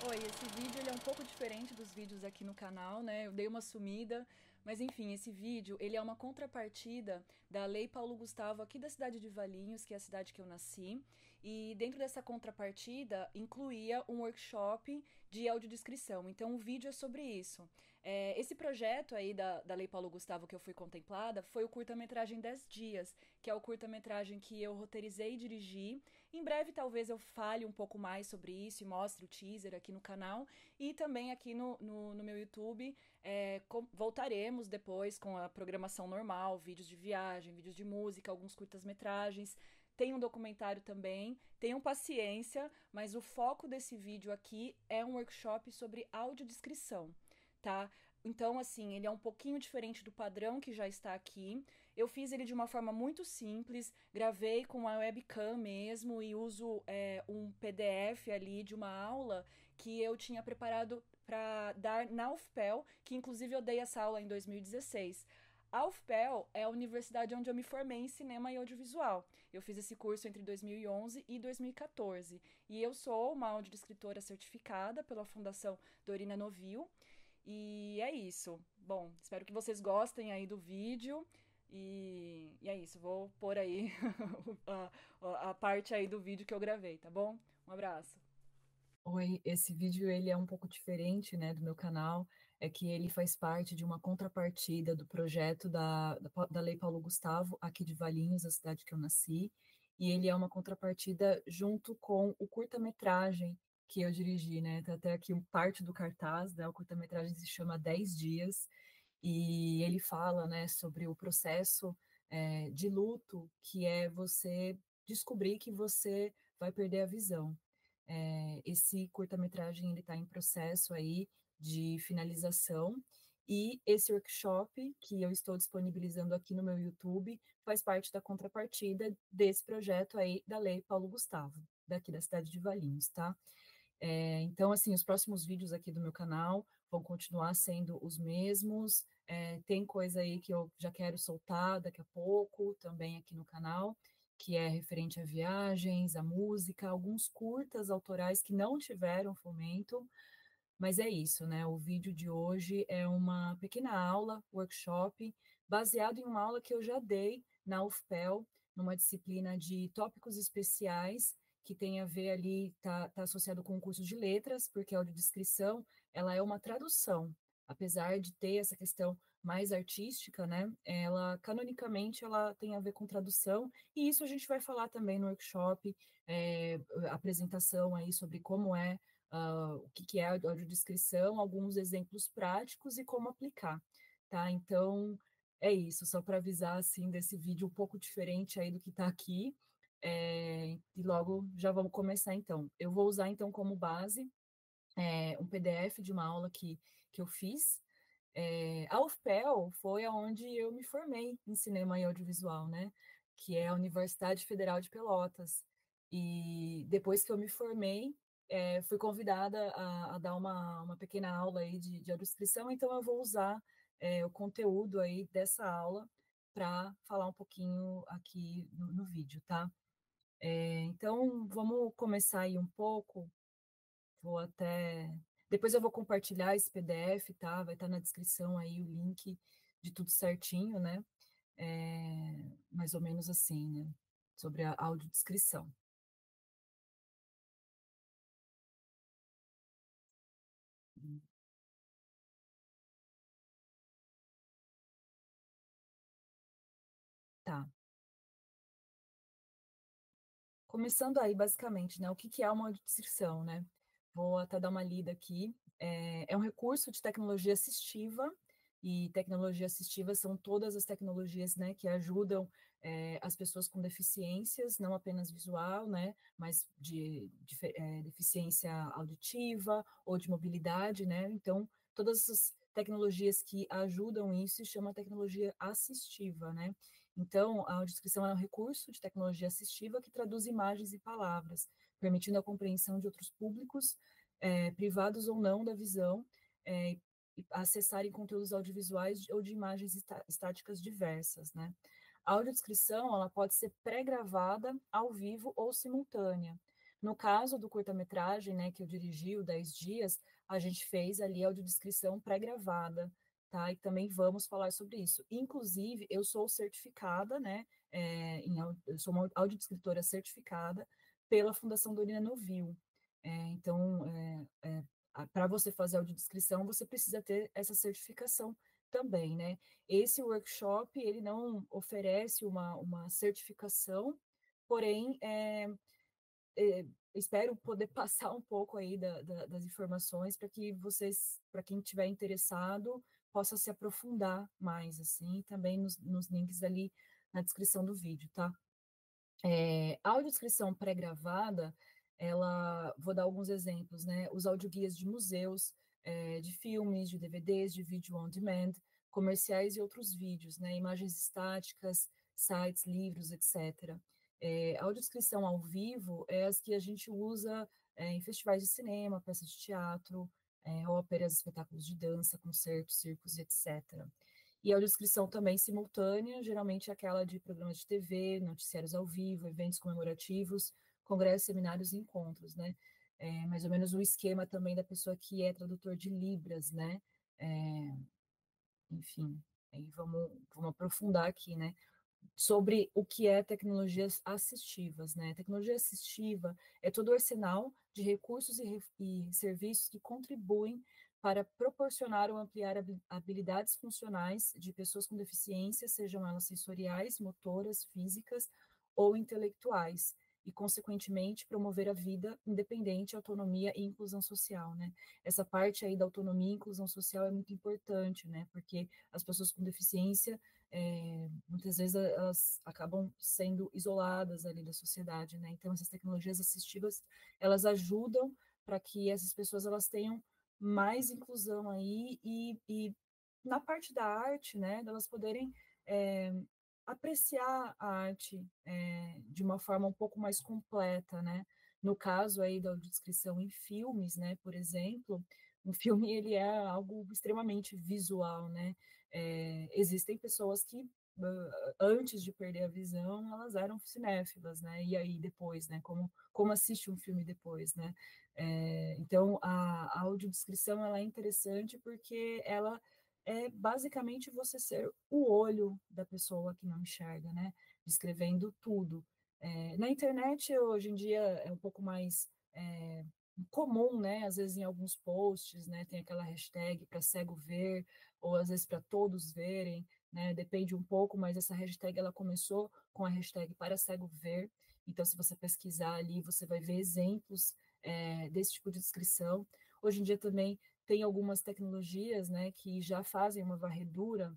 Oi, esse vídeo ele é um pouco diferente dos vídeos aqui no canal, né? Eu dei uma sumida, mas enfim, esse vídeo ele é uma contrapartida da Lei Paulo Gustavo aqui da cidade de Valinhos, que é a cidade que eu nasci, e dentro dessa contrapartida incluía um workshop de audiodescrição. Então o vídeo é sobre isso. Esse projeto aí da Lei Paulo Gustavo que eu fui contemplada foi o curta-metragem 10 Dias, que é o curta-metragem que eu roteirizei e dirigi. Em breve, talvez eu fale um pouco mais sobre isso e mostre o teaser aqui no canal. E também aqui no meu YouTube voltaremos depois com a programação normal, vídeos de viagem, vídeos de música, alguns curtas-metragens. Tem um documentário também, tenham paciência, mas o foco desse vídeo aqui é um workshop sobre audiodescrição, tá? Então, assim, ele é um pouquinho diferente do padrão que já está aqui. Eu fiz ele de uma forma muito simples, gravei com a webcam mesmo e uso um PDF ali de uma aula que eu tinha preparado para dar na UFPEL, que inclusive eu dei essa aula em 2016. A UFPEL é a universidade onde eu me formei em cinema e audiovisual. Eu fiz esse curso entre 2011 e 2014. E eu sou uma audiodescritora certificada pela Fundação Dorina Novil. E é isso. Bom, espero que vocês gostem aí do vídeo. E é isso, vou pôr aí a parte aí do vídeo que eu gravei, tá bom? Um abraço. Oi, esse vídeo ele é um pouco diferente, né, do meu canal, é que ele faz parte de uma contrapartida do projeto da Lei Paulo Gustavo, aqui de Valinhos, a cidade que eu nasci, e ele é uma contrapartida junto com o curta-metragem que eu dirigi, né, tá até aqui parte do cartaz, né, o curta-metragem se chama 10 Dias, e ele fala, né, sobre o processo de luto, que é você descobrir que você vai perder a visão. Esse curta-metragem ele está em processo aí de finalização e esse workshop que eu estou disponibilizando aqui no meu YouTube faz parte da contrapartida desse projeto aí da Lei Paulo Gustavo, daqui da cidade de Valinhos, tá? Então, assim, os próximos vídeos aqui do meu canal vão continuar sendo os mesmos. Tem coisa aí que eu já quero soltar daqui a pouco, também aqui no canal, que é referente a viagens, a música, alguns curtas autorais que não tiveram fomento, mas é isso, né? O vídeo de hoje é uma pequena aula, workshop, baseado em uma aula que eu já dei na UFPEL, numa disciplina de tópicos especiais, que tem a ver ali, tá associado com o curso de letras, porque a audiodescrição, ela é uma tradução, apesar de ter essa questão mais artística, né? Ela, canonicamente, ela tem a ver com tradução, e isso a gente vai falar também no workshop, apresentação aí sobre como é o que, que é a audiodescrição, alguns exemplos práticos e como aplicar, tá? Então, é isso, só para avisar, assim, desse vídeo um pouco diferente aí do que está aqui, e logo já vamos começar, então. Eu vou usar, então, como base um PDF de uma aula que eu fiz. A UFPEL foi aonde eu me formei em cinema e audiovisual, né? Que é a Universidade Federal de Pelotas. E depois que eu me formei, fui convidada a dar uma pequena aula aí de audiodescrição, então eu vou usar o conteúdo aí dessa aula para falar um pouquinho aqui no vídeo, tá? Então, vamos começar aí um pouco. Vou até. Depois eu vou compartilhar esse PDF, tá? Vai estar na descrição aí o link de tudo certinho, né? Mais ou menos assim, né? Sobre a audiodescrição. Tá. Começando aí, basicamente, né? O que que é uma audiodescrição, né? Vou até dar uma lida aqui. É um recurso de tecnologia assistiva, e tecnologia assistiva são todas as tecnologias, né, que ajudam as pessoas com deficiências, não apenas visual, né, mas de deficiência auditiva ou de mobilidade, né? Então, todas essas tecnologias que ajudam isso se chama tecnologia assistiva, né? Então, a audiodescrição é um recurso de tecnologia assistiva que traduz imagens e palavras, permitindo a compreensão de outros públicos, privados ou não da visão, e acessarem conteúdos audiovisuais ou de imagens estáticas diversas, né? A audiodescrição, ela pode ser pré-gravada, ao vivo ou simultânea. No caso do curta-metragem, né, que eu dirigi, o 10 dias, a gente fez ali a audiodescrição pré-gravada, tá? E também vamos falar sobre isso. Inclusive, eu sou certificada, né, eu sou uma audiodescritora certificada pela Fundação Dorina Novil. Então, para você fazer audiodescrição, você precisa ter essa certificação também, né? Esse workshop, ele não oferece uma certificação, porém, espero poder passar um pouco aí das informações para que vocês, para quem estiver interessado, possa se aprofundar mais, assim, também nos links ali na descrição do vídeo, tá? A audiodescrição pré-gravada, vou dar alguns exemplos, né? Os audioguias de museus, de filmes, de DVDs, de vídeo on demand, comerciais e outros vídeos, né? Imagens estáticas, sites, livros, etc. A audiodescrição ao vivo é as que a gente usa em festivais de cinema, peças de teatro, óperas, espetáculos de dança, concertos, circos, etc. E a audiodescrição também simultânea, geralmente é aquela de programas de TV, noticiários ao vivo, eventos comemorativos, congressos, seminários e encontros, né? Mais ou menos o esquema também da pessoa que é tradutor de Libras, né? É, enfim, aí vamos aprofundar aqui, né? Sobre o que é tecnologias assistivas, né? Tecnologia assistiva é todo o arsenal de recursos e serviços que contribuem para proporcionar ou ampliar habilidades funcionais de pessoas com deficiência, sejam elas sensoriais, motoras, físicas ou intelectuais, e, consequentemente, promover a vida independente, autonomia e inclusão social, né? Essa parte aí da autonomia e inclusão social é muito importante, né? Porque as pessoas com deficiência muitas vezes elas acabam sendo isoladas ali da sociedade, né? Então essas tecnologias assistivas elas ajudam para que essas pessoas elas tenham mais inclusão aí e na parte da arte, né? Delas poderem é, apreciar a arte de uma forma um pouco mais completa, né? No caso aí da descrição em filmes, né? Por exemplo, um filme ele é algo extremamente visual, né? Existem pessoas que antes de perder a visão, elas eram cinéfilas, né? E aí depois, né? Como assiste um filme depois, né? Então a audiodescrição ela é interessante porque ela é basicamente você ser o olho da pessoa que não enxerga, né? Descrevendo tudo. Na internet hoje em dia é um pouco mais comum, né? Às vezes em alguns posts, né? Tem aquela hashtag para cego ver ou às vezes para todos verem, né? Depende um pouco, mas essa hashtag ela começou com a hashtag para cego ver. Então, se você pesquisar ali, você vai ver exemplos desse tipo de descrição. Hoje em dia também tem algumas tecnologias, né, que já fazem uma varredura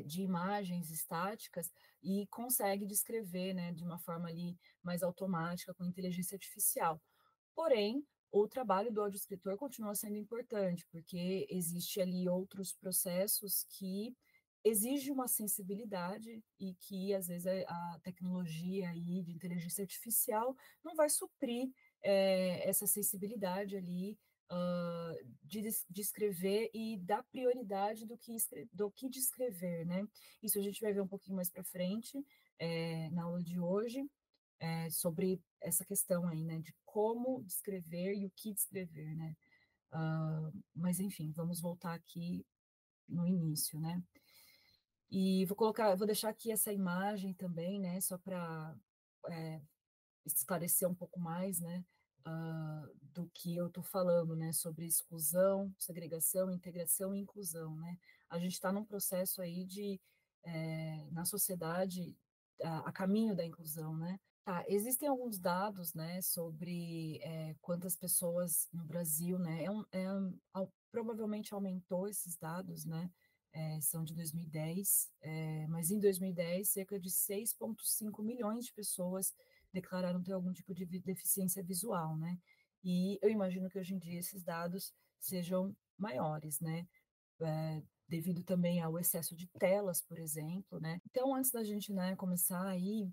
de imagens estáticas e consegue descrever, né, de uma forma ali mais automática com inteligência artificial. Porém, o trabalho do audioscritor continua sendo importante, porque existe ali outros processos que exigem uma sensibilidade e que, às vezes, a tecnologia aí de inteligência artificial não vai suprir essa sensibilidade ali de escrever e dar prioridade do que descrever, né? Isso a gente vai ver um pouquinho mais para frente na aula de hoje, sobre essa questão aí, né, de como descrever e o que descrever, né? Mas enfim, vamos voltar aqui no início, né? E vou deixar aqui essa imagem também, né, só para esclarecer um pouco mais, né, do que eu estou falando, né, sobre exclusão, segregação, integração e inclusão, né? A gente está num processo aí na sociedade, a caminho da inclusão, né? Tá, existem alguns dados, né, sobre quantas pessoas no Brasil, né, provavelmente aumentou esses dados, né, são de 2010, mas em 2010 cerca de 6,5 milhões de pessoas declararam ter algum tipo de deficiência visual, né, e eu imagino que hoje em dia esses dados sejam maiores, né, devido também ao excesso de telas, por exemplo, né. Então, antes da gente, né, começar aí,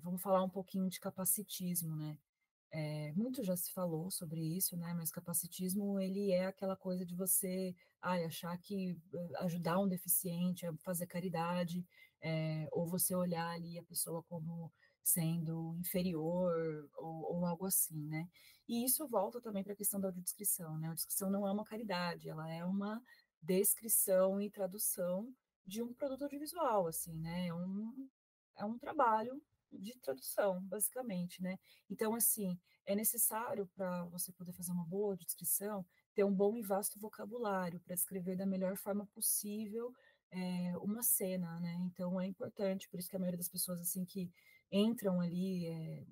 vamos falar um pouquinho de capacitismo, né. Muito já se falou sobre isso, né, mas capacitismo ele é aquela coisa de você, achar que ajudar um deficiente é fazer caridade, ou você olhar ali a pessoa como sendo inferior ou algo assim, né? E isso volta também para a questão da audiodescrição, né? A audiodescrição não é uma caridade, ela é uma descrição e tradução de um produto audiovisual, assim, né? É um trabalho de tradução, basicamente, né? Então, assim, é necessário para você poder fazer uma boa audiodescrição ter um bom e vasto vocabulário para descrever da melhor forma possível uma cena, né? Então é importante, por isso que a maioria das pessoas assim que entram ali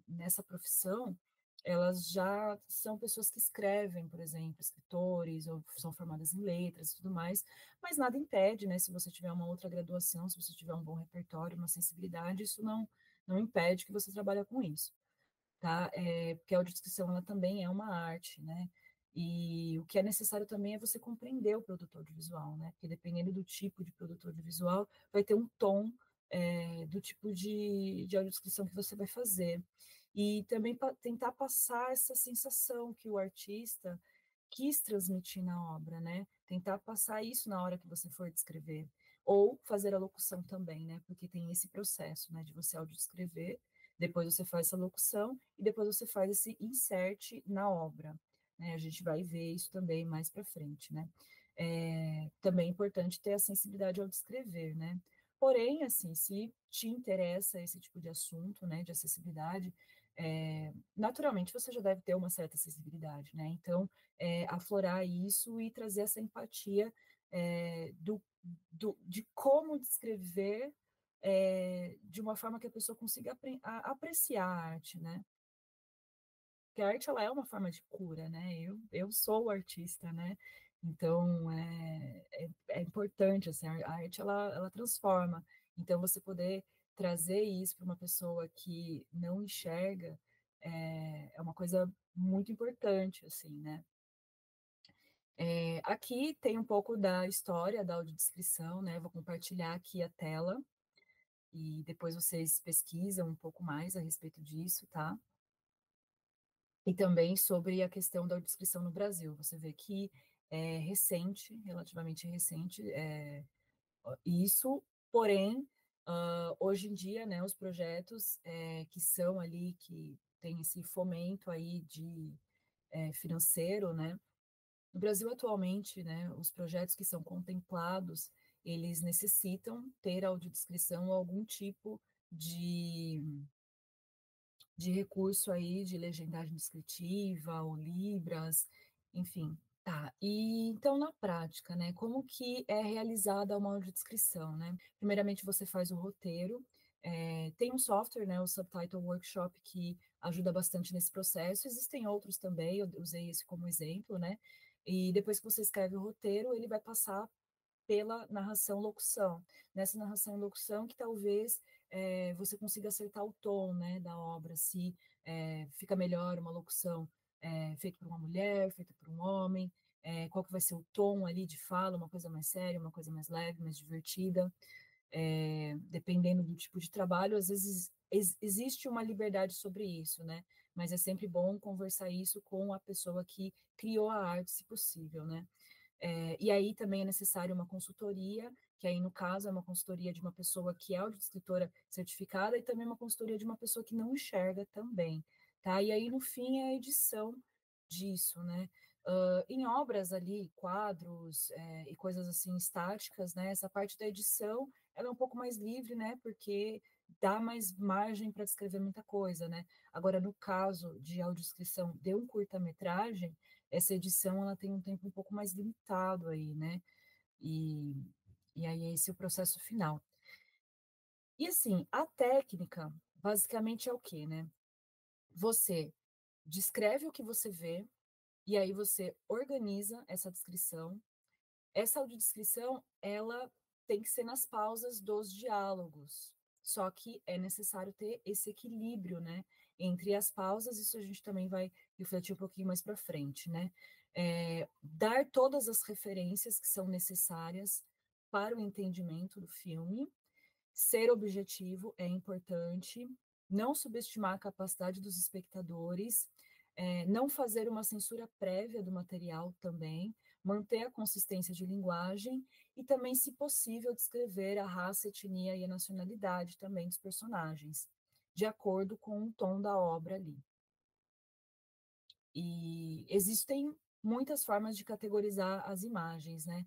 nessa profissão, elas já são pessoas que escrevem, por exemplo, escritores ou são formadas em letras e tudo mais, mas nada impede, né? Se você tiver uma outra graduação, se você tiver um bom repertório, uma sensibilidade, isso não impede que você trabalhe com isso, tá? Porque a audiodescrição ela também é uma arte, né? E o que é necessário também é você compreender o produto audiovisual, né? Porque dependendo do tipo de produto audiovisual, vai ter um tom do tipo de audiodescrição que você vai fazer. E também tentar passar essa sensação que o artista quis transmitir na obra, né? Tentar passar isso na hora que você for descrever. Ou fazer a locução também, né? Porque tem esse processo, né? De você audiodescrever, depois você faz essa locução e depois você faz esse insert na obra, né? A gente vai ver isso também mais para frente, né? Também é importante ter a sensibilidade ao descrever, né? Porém, assim, se te interessa esse tipo de assunto, né, de acessibilidade, naturalmente você já deve ter uma certa acessibilidade, né? Então, aflorar isso e trazer essa empatia de como descrever de uma forma que a pessoa consiga apreciar a arte, né? Porque a arte ela é uma forma de cura, né? Eu sou o artista, né? Então é importante assim, a arte ela transforma. Então você poder trazer isso para uma pessoa que não enxerga é uma coisa muito importante, assim, né? Aqui tem um pouco da história da audiodescrição, né? Vou compartilhar aqui a tela e depois vocês pesquisam um pouco mais a respeito disso, tá? E também sobre a questão da audiodescrição no Brasil. Você vê que é recente, relativamente recente, isso, porém, hoje em dia, né, os projetos que são ali, que tem esse fomento aí financeiro, né, no Brasil, atualmente, né, os projetos que são contemplados, eles necessitam ter audiodescrição ou algum tipo de, de recurso aí de legendagem descritiva ou libras, enfim. Tá, e então na prática, né, como que é realizada uma audiodescrição, né? Primeiramente você faz o roteiro, tem um software, né, o Subtitle Workshop, que ajuda bastante nesse processo, existem outros também, eu usei esse como exemplo, né? E depois que você escreve o roteiro, ele vai passar pela narração-locução. Nessa narração-locução que talvez você consiga acertar o tom, né, da obra, se fica melhor uma locução feita por uma mulher, feita por um homem, qual que vai ser o tom ali de fala, uma coisa mais séria, uma coisa mais leve, mais divertida. Dependendo do tipo de trabalho, às vezes existe uma liberdade sobre isso, né? Mas é sempre bom conversar isso com a pessoa que criou a arte, se possível, né? E aí também é necessário uma consultoria, que aí no caso é uma consultoria de uma pessoa que é audiodescritora certificada e também uma consultoria de uma pessoa que não enxerga também, tá? E aí no fim é a edição disso, né? Em obras ali, quadros e coisas assim estáticas, né? Essa parte da edição ela é um pouco mais livre, né? Porque dá mais margem para descrever muita coisa, né? Agora, no caso de audiodescrição de um curta-metragem, essa edição ela tem um tempo um pouco mais limitado aí, né? E, e aí esse é o processo final. E assim, a técnica basicamente é o quê, né? Você descreve o que você vê e aí você organiza essa descrição. Essa audiodescrição, ela tem que ser nas pausas dos diálogos. Só que é necessário ter esse equilíbrio, né, entre as pausas, isso a gente também vai refletir um pouquinho mais para frente, né? Dar todas as referências que são necessárias para o entendimento do filme, ser objetivo é importante, não subestimar a capacidade dos espectadores, não fazer uma censura prévia do material também, manter a consistência de linguagem e também, se possível, descrever a raça, etnia e a nacionalidade também dos personagens. de acordo com o tom da obra ali. E existem muitas formas de categorizar as imagens, né?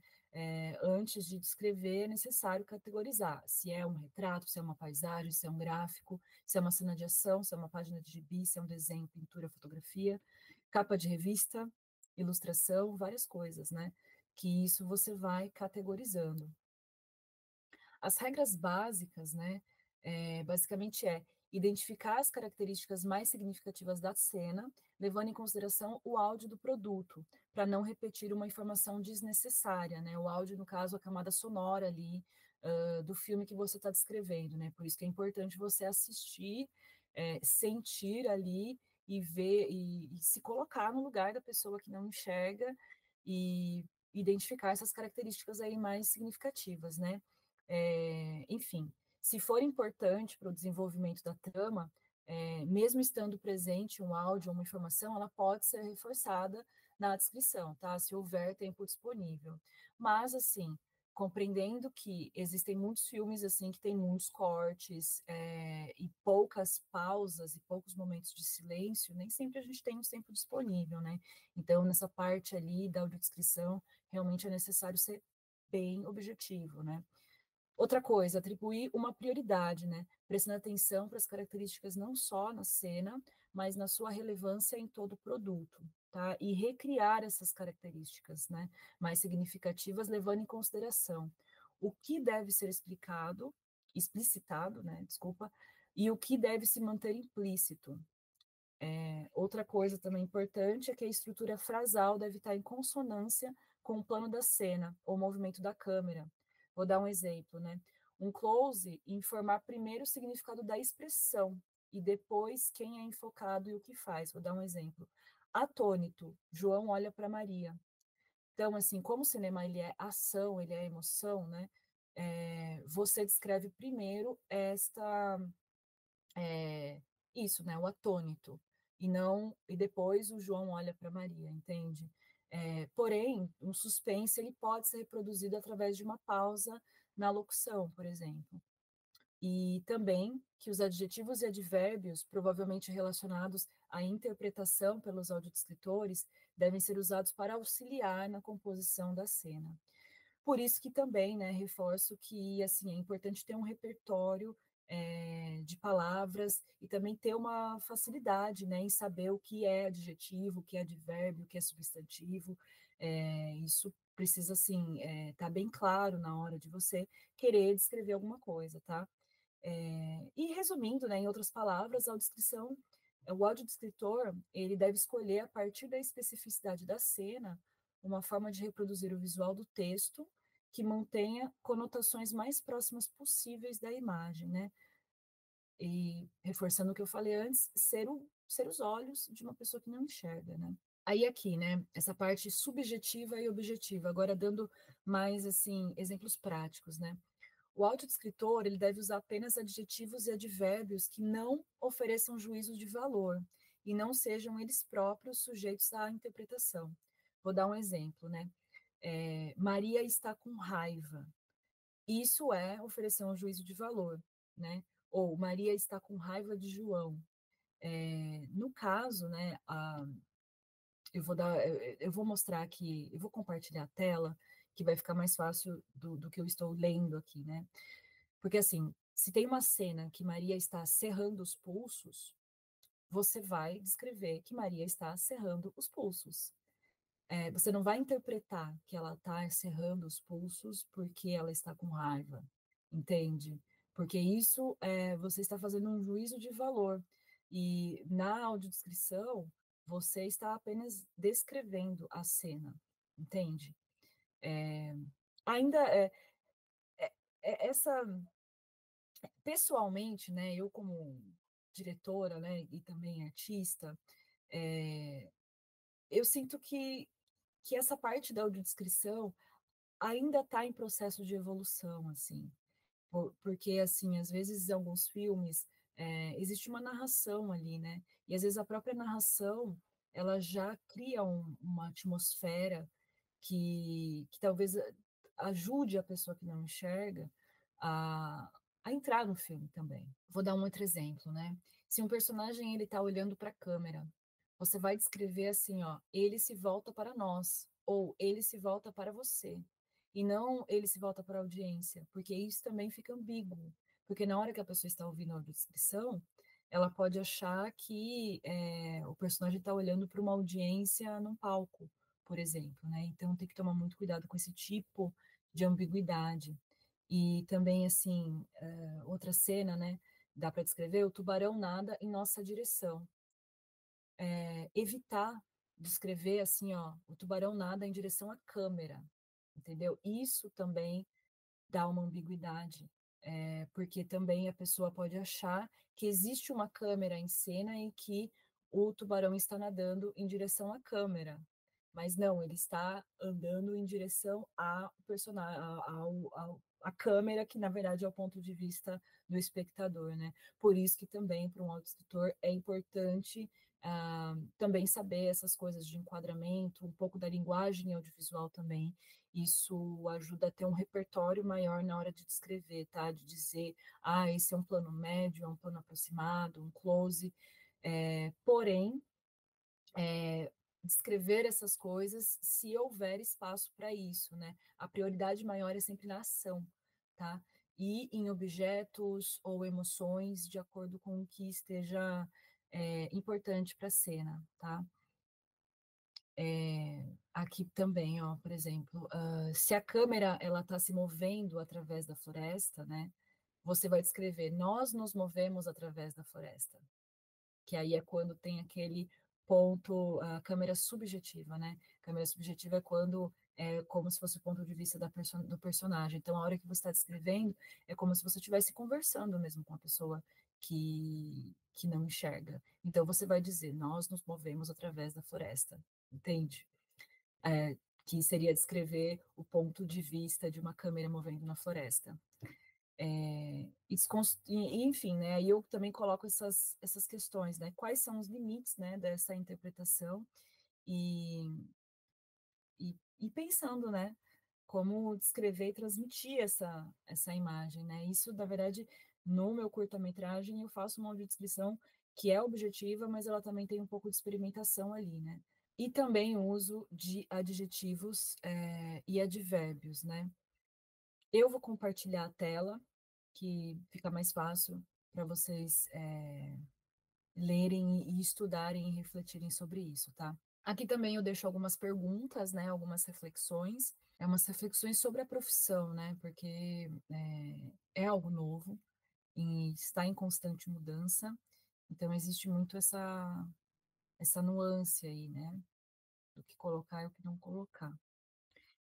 Antes de descrever, é necessário categorizar se é um retrato, se é uma paisagem, se é um gráfico, se é uma cena de ação, se é uma página de gibi, se é um desenho, pintura, fotografia, capa de revista, ilustração, várias coisas, né? Que isso você vai categorizando. As regras básicas, né, basicamente identificar as características mais significativas da cena, levando em consideração o áudio do produto, para não repetir uma informação desnecessária, né? O áudio, no caso, a camada sonora ali do filme que você está descrevendo, né? Por isso que é importante você assistir, sentir ali e ver e se colocar no lugar da pessoa que não enxerga e identificar essas características aí mais significativas, né? Enfim, se for importante para o desenvolvimento da trama, mesmo estando presente um áudio ou uma informação, ela pode ser reforçada na descrição, tá? Se houver tempo disponível. Mas, assim, compreendendo que existem muitos filmes, assim, que tem muitos cortes, e poucas pausas e poucos momentos de silêncio, nem sempre a gente tem o tempo disponível, né? Então, nessa parte ali da audiodescrição, realmente é necessário ser bem objetivo, né? Outra coisa, atribuir uma prioridade, né? Prestando atenção para as características não só na cena, mas na sua relevância em todo o produto, tá? E recriar essas características, né? Mais significativas, levando em consideração o que deve ser explicado, explicitado, né? Desculpa, e o que deve se manter implícito. Outra coisa também importante é que a estrutura frasal deve estar em consonância com o plano da cena ou movimento da câmera. Vou dar um exemplo, né? Um close informar primeiro o significado da expressão e depois quem é enfocado e o que faz. Vou dar um exemplo. Atônito, João olha para Maria. Então, assim, como o cinema ele é ação, ele é emoção, né? Você descreve primeiro isso, né, o atônito, e depois o João olha para Maria, entende? Porém, um suspense ele pode ser reproduzido através de uma pausa na locução, por exemplo. E também que os adjetivos e advérbios, provavelmente relacionados à interpretação pelos audiodescritores, devem ser usados para auxiliar na composição da cena. Por isso que também, né, reforço que assim é importante ter um repertório de palavras e também ter uma facilidade, né, em saber o que é adjetivo, o que é advérbio, o que é substantivo. Isso precisa assim estar bem claro na hora de você querer descrever alguma coisa, tá? E resumindo, né, em outras palavras, o audiodescritor ele deve escolher a partir da especificidade da cena uma forma de reproduzir o visual do texto que mantenha conotações mais próximas possíveis da imagem, né? E reforçando o que eu falei antes, ser os olhos de uma pessoa que não enxerga, né? Aí aqui, né, essa parte subjetiva e objetiva, agora dando mais assim exemplos práticos, né? O audiodescritor ele deve usar apenas adjetivos e advérbios que não ofereçam juízo de valor e não sejam eles próprios sujeitos à interpretação. Vou dar um exemplo, né? Maria está com raiva. Isso é oferecer um juízo de valor, né? Ou Maria está com raiva de João. No caso, né, eu vou mostrar aqui, eu vou compartilhar a tela, que vai ficar mais fácil do que eu estou lendo aqui, né? Porque assim, se tem uma cena que Maria está cerrando os pulsos, você vai descrever que Maria está cerrando os pulsos. Você não vai interpretar que ela está cerrando os pulsos porque ela está com raiva, entende? Porque isso você está fazendo um juízo de valor. E na audiodescrição, você está apenas descrevendo a cena, entende? É, ainda essa pessoalmente, né, eu como diretora, né, e também artista, é, eu sinto que essa parte da audiodescrição ainda está em processo de evolução, assim, porque, assim, às vezes em alguns filmes existe uma narração ali, né, e às vezes a própria narração, ela já cria uma atmosfera que talvez ajude a pessoa que não enxerga a entrar no filme também. Vou dar um outro exemplo, né? Se um personagem ele está olhando para a câmera, você vai descrever assim, ó, ele se volta para nós ou ele se volta para você e não ele se volta para a audiência, porque isso também fica ambíguo, porque na hora que a pessoa está ouvindo a audiodescrição, ela pode achar que o personagem está olhando para uma audiência num palco, por exemplo, né? Então tem que tomar muito cuidado com esse tipo de ambiguidade. E também, assim, outra cena, né? Dá para descrever: o tubarão nada em nossa direção. Evitar descrever assim, ó, o tubarão nada em direção à câmera, entendeu? Isso também dá uma ambiguidade, porque também a pessoa pode achar que existe uma câmera em cena em que o tubarão está nadando em direção à câmera, mas não, ele está andando em direção ao personagem, à câmera, que na verdade é o ponto de vista do espectador, né? Por isso que também para um auditor é importante também saber essas coisas de enquadramento, um pouco da linguagem audiovisual também. Isso ajuda a ter um repertório maior na hora de descrever, tá? De dizer, esse é um plano médio, é um plano aproximado, um close. Porém, é, descrever essas coisas se houver espaço para isso, né? A prioridade maior é sempre na ação, tá? E em objetos ou emoções de acordo com o que esteja importante para a cena, tá? Aqui também, ó, por exemplo, se a câmera ela está se movendo através da floresta, né? Você vai descrever: nós nos movemos através da floresta, que aí é quando tem aquele ponto, a câmera subjetiva, né? Câmera subjetiva é quando é como se fosse o ponto de vista do personagem. Então, a hora que você está descrevendo, é como se você estivesse conversando mesmo com a pessoa que não enxerga. Então, você vai dizer: nós nos movemos através da floresta, entende? Que seria descrever o ponto de vista de uma câmera movendo na floresta. Enfim, né, aí eu também coloco essas questões, né, quais são os limites, né, dessa interpretação e, e pensando, né, como descrever e transmitir essa imagem, né, isso, na verdade, no meu curta-metragem eu faço uma audiodescrição que é objetiva, mas ela também tem um pouco de experimentação ali, né, e também o uso de adjetivos e advérbios, né. Eu vou compartilhar a tela, que fica mais fácil para vocês lerem e estudarem e refletirem sobre isso, tá? Aqui também eu deixo algumas perguntas, né? Algumas reflexões. Umas reflexões sobre a profissão, né? Porque é algo novo e está em constante mudança. Então existe muito essa nuance aí, né? Do que colocar e o que não colocar.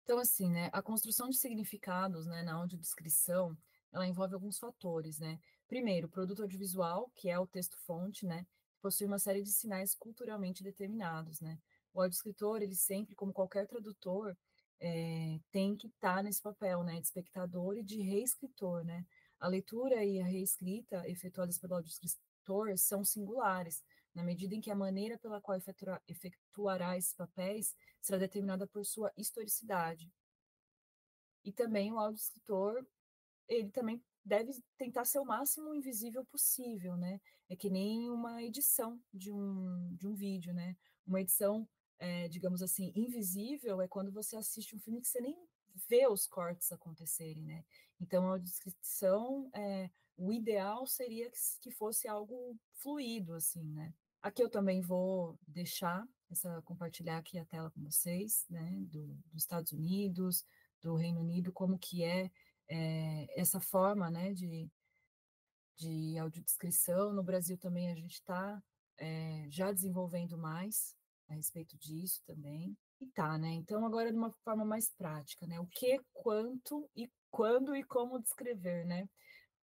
Então, assim, né, a construção de significados, né, na audiodescrição, ela envolve alguns fatores, né? Primeiro, o produto audiovisual, que é o texto-fonte, né, possui uma série de sinais culturalmente determinados, né? O audiodescritor, ele sempre, como qualquer tradutor, tem que estar nesse papel, né, de espectador e de reescritor, né? A leitura e a reescrita efetuadas pelo audiodescritor são singulares, na medida em que a maneira pela qual efetuará esses papéis será determinada por sua historicidade. E também o audiodescritor, ele também deve tentar ser o máximo invisível possível, né? É que nem uma edição de um vídeo, né? Uma edição, digamos assim, invisível é quando você assiste um filme que você nem vê os cortes acontecerem, né? Então, a descrição, o ideal seria que fosse algo fluido, assim, né? Aqui eu também vou deixar compartilhar aqui a tela com vocês, né? Dos Estados Unidos, do Reino Unido, como que essa forma, né, de audiodescrição. No Brasil também a gente está já desenvolvendo mais a respeito disso também. E tá, né? Então, agora de uma forma mais prática, né? O que, quanto e quando e como descrever, né?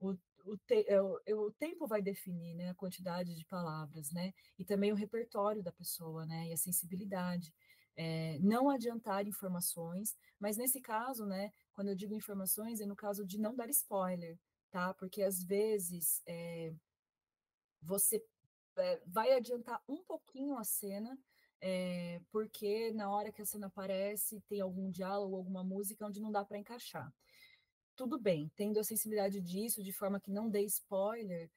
O, o tempo vai definir, né, a quantidade de palavras, né? E também o repertório da pessoa, né? E a sensibilidade. Não adiantar informações, mas nesse caso, né, quando eu digo informações, é no caso de não dar spoiler, tá? Porque às vezes você vai adiantar um pouquinho a cena, porque na hora que a cena aparece tem algum diálogo, alguma música onde não dá para encaixar. tudo bem, tendo a sensibilidade disso, de forma que não dê spoiler,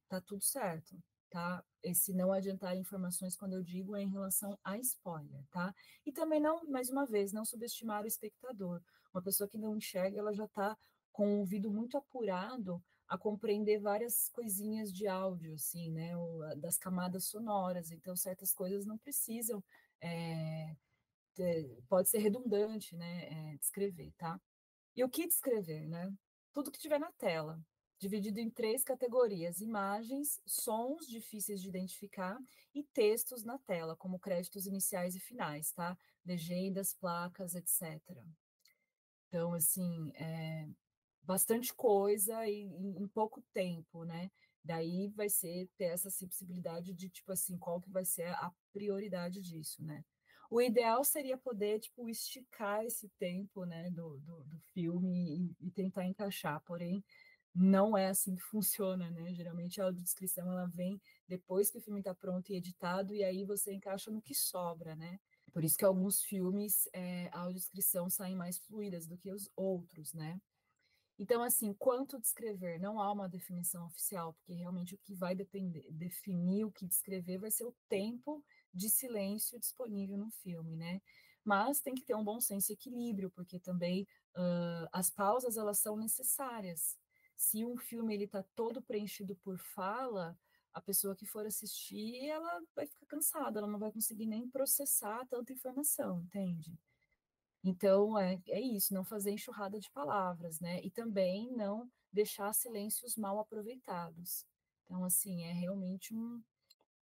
tá tudo certo, tá? Esse não adiantar informações, quando eu digo, é em relação a spoiler, tá? E também não, mais uma vez, não subestimar o espectador. Uma pessoa que não enxerga, ela já está com o ouvido muito apurado a compreender várias coisinhas de áudio, assim, né? Das camadas sonoras. Então, certas coisas não precisam, pode ser redundante, né? Descrever, tá? E o que descrever, né? Tudo que tiver na tela, dividido em três categorias: imagens, sons difíceis de identificar e textos na tela, como créditos iniciais e finais, tá? Legendas, placas, etc. Então, assim, bastante coisa em pouco tempo, né? Daí vai ser ter essa sensibilidade de, tipo assim, qual que vai ser a prioridade disso, né? O ideal seria poder, tipo, esticar esse tempo, né, do filme e tentar encaixar, porém, não é assim que funciona, né? Geralmente a audiodescrição, ela vem depois que o filme está pronto e editado, e aí você encaixa no que sobra, né? Por isso que alguns filmes, a audiodescrição saem mais fluídas do que os outros, né? Então, assim, quanto descrever? Não há uma definição oficial, porque realmente o que vai definir o que descrever vai ser o tempo de silêncio disponível no filme, né? Mas tem que ter um bom senso e equilíbrio, porque também as pausas, elas são necessárias. Se um filme ele está todo preenchido por fala, a pessoa que for assistir, ela vai ficar cansada, ela não vai conseguir nem processar tanta informação, entende? Então, é isso, não fazer enxurrada de palavras, né? E também não deixar silêncios mal aproveitados. Então, assim, é realmente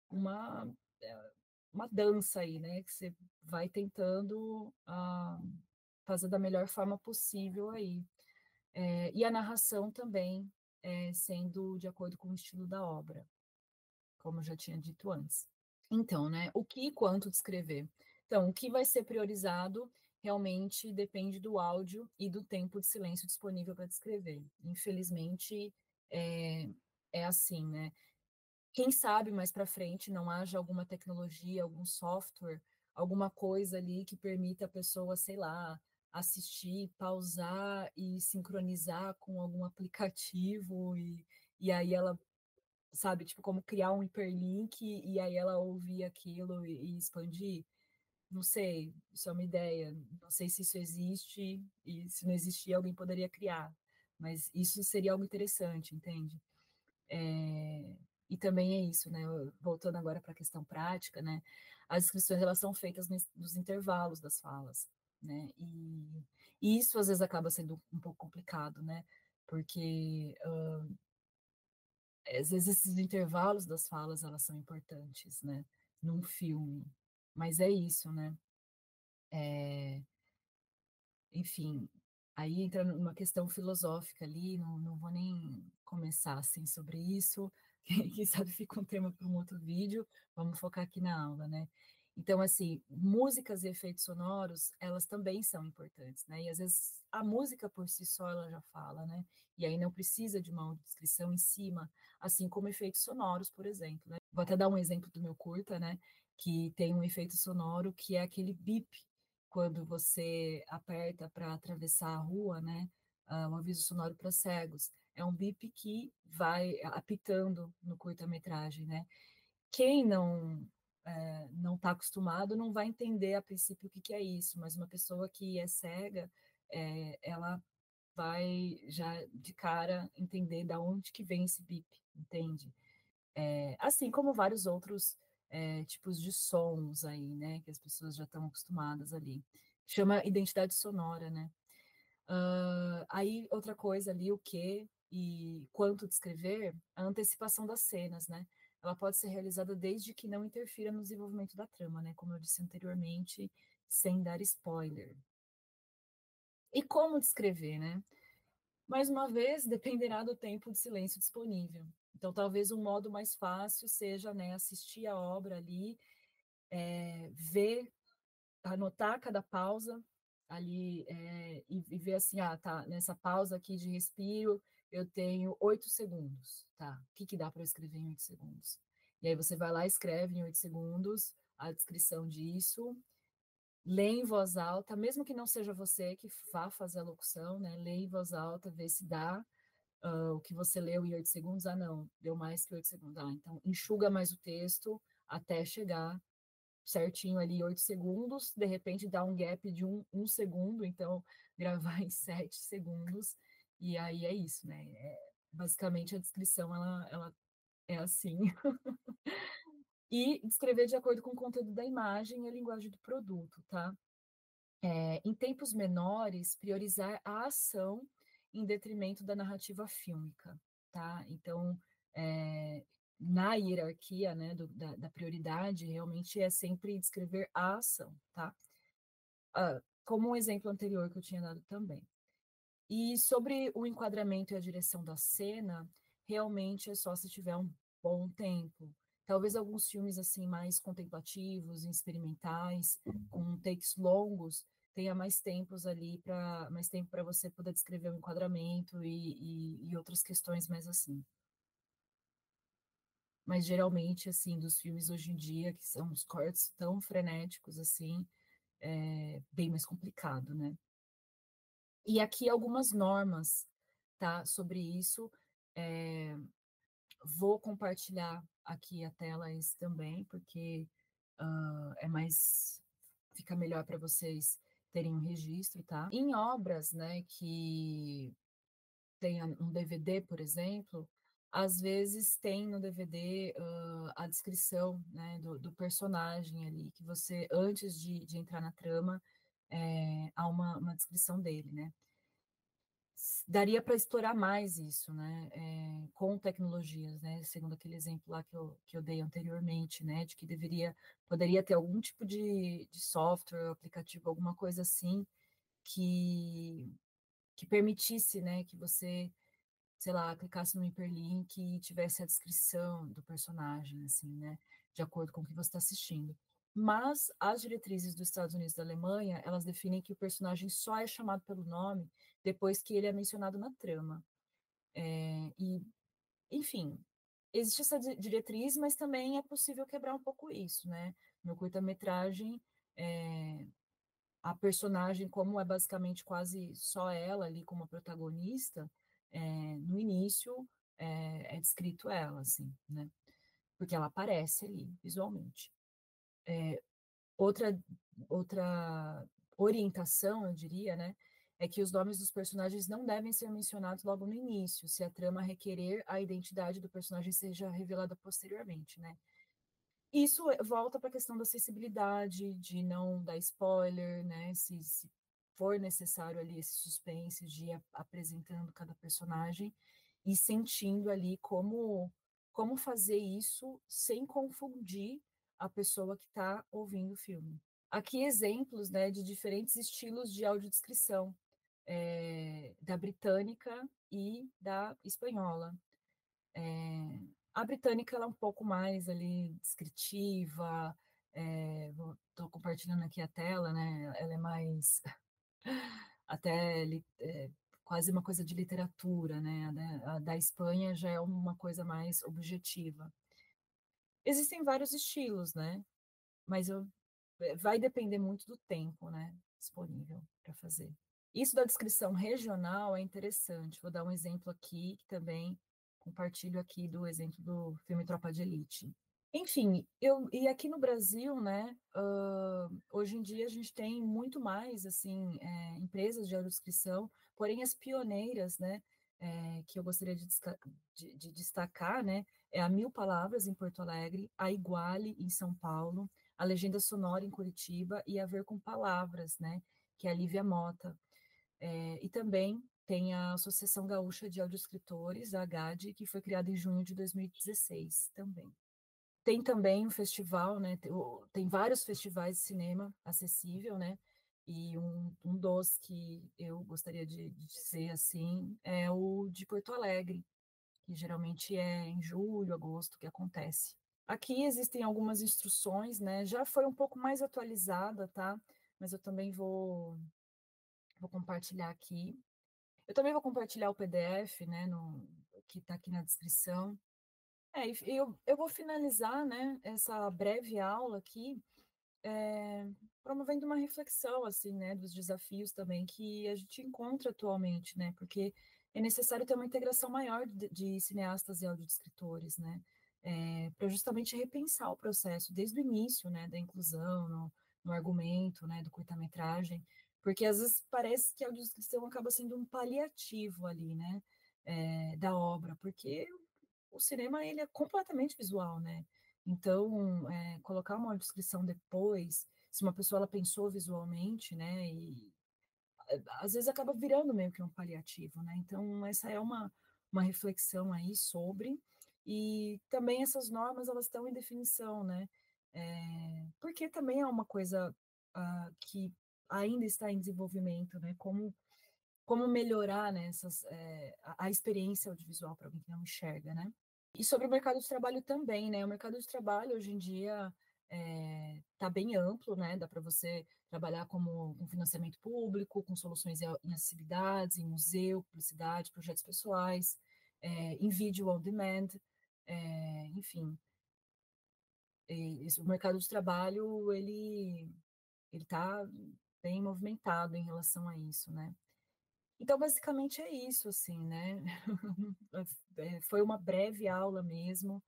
uma, é, uma dança aí, né? Que você vai tentando fazer da melhor forma possível aí. E a narração também, sendo de acordo com o estilo da obra, como eu já tinha dito antes. Então, né, o que e quanto descrever? Então, o que vai ser priorizado realmente depende do áudio e do tempo de silêncio disponível para descrever. Infelizmente, é, é assim, né? Quem sabe mais para frente não haja alguma tecnologia, algum software, alguma coisa ali que permita a pessoa, sei lá, assistir, pausar e sincronizar com algum aplicativo e aí ela sabe, tipo, como criar um hiperlink e aí ela ouvir aquilo e expandir. Não sei, isso é uma ideia. Não sei se isso existe e se não existir, alguém poderia criar. Mas isso seria algo interessante, entende? É, e também é isso, né? Voltando agora para a questão prática, né? As inscrições elas são feitas nos intervalos das falas, né? E isso às vezes acaba sendo um pouco complicado, né? Porque às vezes esses intervalos das falas elas são importantes, né? Num filme. Mas é isso, né? É, enfim, aí entra numa questão filosófica ali, não vou nem começar assim sobre isso, quem sabe fica um tema para um outro vídeo, vamos focar aqui na aula, né? Então, assim, músicas e efeitos sonoros, elas também são importantes, né? E às vezes a música por si só ela já fala, né? E aí não precisa de uma descrição em cima, assim como efeitos sonoros, por exemplo, né? Vou até dar um exemplo do meu curta, né? Que tem um efeito sonoro que é aquele bip quando você aperta para atravessar a rua, né? Um aviso sonoro para cegos. É um bip que vai apitando no curta-metragem, né? Quem não está acostumado não vai entender a princípio o que, que é isso, mas uma pessoa que é cega, ela vai já de cara entender da onde que vem esse bip, entende? Assim como vários outros tipos de sons aí, né, que as pessoas já estão acostumadas ali. Chama identidade sonora, né? Aí outra coisa ali, o que e quanto descrever, a antecipação das cenas, né? Ela pode ser realizada desde que não interfira no desenvolvimento da trama, né? Como eu disse anteriormente, sem dar spoiler. E como descrever, né? Mais uma vez, dependerá do tempo de silêncio disponível. Então, talvez um modo mais fácil seja, né, assistir a obra ali, ver, anotar cada pausa ali e ver assim, tá, nessa pausa aqui de respiro, eu tenho 8 segundos, tá? O que que dá para eu escrever em 8 segundos? E aí você vai lá e escreve em 8 segundos a descrição disso, lê em voz alta, mesmo que não seja você que vá fazer a locução, né? Lê em voz alta, vê se dá o que você leu em 8 segundos. Ah, não, deu mais que 8 segundos. Ah, então enxuga mais o texto até chegar certinho ali 8 segundos, de repente dá um gap de um segundo, então gravar em 7 segundos, e aí é isso, né? Basicamente a descrição ela é assim. E descrever de acordo com o conteúdo da imagem e a linguagem do produto, tá? Em tempos menores, priorizar a ação em detrimento da narrativa fílmica, tá? Então, é, na hierarquia, né, da prioridade, realmente é sempre descrever a ação, tá? Como um exemplo anterior que eu tinha dado também. E sobre o enquadramento e a direção da cena, realmente é só se tiver um bom tempo. Talvez alguns filmes assim mais contemplativos, experimentais, com takes longos, tenha mais tempo para você poder descrever o enquadramento e outras questões mais assim. Mas geralmente assim dos filmes hoje em dia, que são os cortes tão frenéticos assim, é bem mais complicado, né? E aqui algumas normas, tá, sobre isso. É, vou compartilhar aqui a tela isso também, porque é mais, fica melhor para vocês terem um registro, tá? Em obras, né, que tenha um DVD, por exemplo, às vezes tem no DVD a descrição, né, do personagem ali, que você, antes de entrar na trama, há uma descrição dele, né? Daria para explorar mais isso, né, com tecnologias, né, segundo aquele exemplo lá que eu dei anteriormente, né, de que poderia ter algum tipo de software, aplicativo, alguma coisa assim, que, que permitisse, né, que você, sei lá, clicasse no hiperlink e tivesse a descrição do personagem, assim, né, de acordo com o que você está assistindo. Mas as diretrizes dos Estados Unidos e da Alemanha, elas definem que o personagem só é chamado pelo nome depois que ele é mencionado na trama. E, enfim, existe essa diretriz, mas também é possível quebrar um pouco isso, né? No curta-metragem, é, a personagem, como é basicamente quase só ela ali como a protagonista, no início é descrito ela, assim, né? Porque ela aparece ali visualmente. Outra, outra orientação, eu diria, né, é que os nomes dos personagens não devem ser mencionados logo no início, se a trama requerer a identidade do personagem seja revelada posteriormente, né? Isso volta para a questão da acessibilidade, de não dar spoiler, né? Se for necessário ali esse suspense de ir apresentando cada personagem e sentindo ali como fazer isso sem confundir a pessoa que está ouvindo o filme. Aqui exemplos, né, de diferentes estilos de audiodescrição, da britânica e da espanhola. A britânica ela é um pouco mais ali descritiva, estou compartilhando aqui a tela, né? Ela é mais até quase uma coisa de literatura, né? A da Espanha já é uma coisa mais objetiva. Existem vários estilos, né? Mas vai depender muito do tempo, né? Disponível para fazer. Isso da descrição regional é interessante. Vou dar um exemplo aqui, que também compartilho aqui do exemplo do filme Tropa de Elite. Enfim, e aqui no Brasil, né, hoje em dia a gente tem muito mais, assim, empresas de audiodescrição, porém as pioneiras, né, que eu gostaria de destacar, né, é a Mil Palavras em Porto Alegre, a Iguale em São Paulo, a Legenda Sonora em Curitiba e a Ver com Palavras, né, que é a Lívia Mota. E também tem a Associação Gaúcha de Audioescritores, a AGAD, que foi criada em junho de 2016 também. Tem também um festival, né? Tem vários festivais de cinema acessível, né? E um dos que eu gostaria de dizer assim é o de Porto Alegre, que geralmente é em julho, agosto que acontece. Aqui existem algumas instruções, né? Já foi um pouco mais atualizada, tá? Mas eu também vou compartilhar aqui. Eu também vou compartilhar o PDF, né? Que está aqui na descrição. E eu vou finalizar, né, essa breve aula aqui promovendo uma reflexão, assim, né, dos desafios também que a gente encontra atualmente, né, porque é necessário ter uma integração maior de cineastas e audiodescritores, né, para justamente repensar o processo desde o início, né, da inclusão no argumento, né, do curta-metragem, porque às vezes parece que a audiodescrição acaba sendo um paliativo ali, né, da obra, porque o cinema ele é completamente visual, né? Então, colocar uma descrição depois, se uma pessoa ela pensou visualmente, né? E às vezes acaba virando meio que um paliativo, né? Então, essa é uma reflexão aí sobre. E também essas normas, elas estão em definição, né? Porque também é uma coisa que ainda está em desenvolvimento, né? Como melhorar, né, a experiência audiovisual para alguém que não enxerga, né? E sobre o mercado de trabalho também, né? O mercado de trabalho hoje em dia está bem amplo, né? Dá para você trabalhar como com financiamento público, com soluções em acessibilidades, em museu, publicidade, projetos pessoais, em vídeo on demand, enfim. O mercado de trabalho, ele está bem movimentado em relação a isso, né? Então, basicamente é isso, assim, né? Foi uma breve aula mesmo,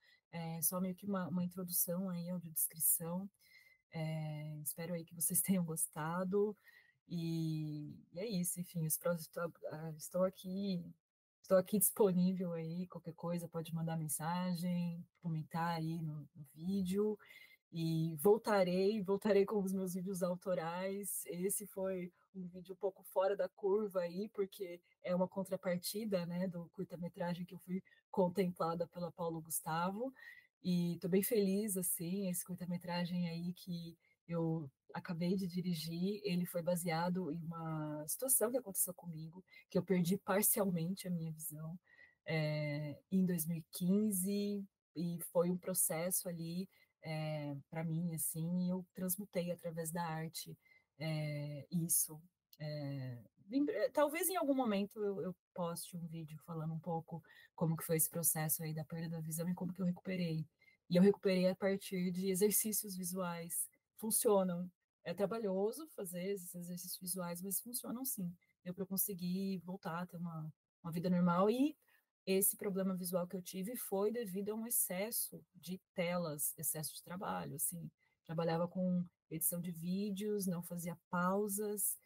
só meio que uma introdução aí, audiodescrição. Espero aí que vocês tenham gostado. E é isso, enfim, estou aqui disponível aí, qualquer coisa pode mandar mensagem, comentar aí no vídeo. E voltarei com os meus vídeos autorais. Esse foi um vídeo um pouco fora da curva aí, porque é uma contrapartida, né, do curta-metragem que eu fui contemplada pela Paulo Gustavo. E estou bem feliz, assim, esse curta-metragem aí que eu acabei de dirigir, ele foi baseado em uma situação que aconteceu comigo, que eu perdi parcialmente a minha visão, em 2015, e foi um processo ali para mim, assim, e eu transmutei através da arte isso. Talvez em algum momento eu poste um vídeo falando um pouco como que foi esse processo aí da perda da visão e como que eu recuperei. E eu recuperei a partir de exercícios visuais. Funcionam. É trabalhoso fazer esses exercícios visuais, mas funcionam sim. Deu para eu conseguir voltar a ter uma vida normal e esse problema visual que eu tive foi devido a um excesso de telas, excesso de trabalho, assim. Trabalhava com edição de vídeos, não fazia pausas,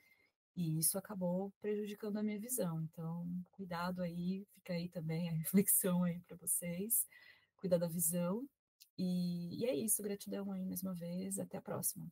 e isso acabou prejudicando a minha visão. Então, cuidado aí, fica aí também a reflexão aí para vocês, cuidar da visão. E é isso, gratidão aí mais uma vez, até a próxima.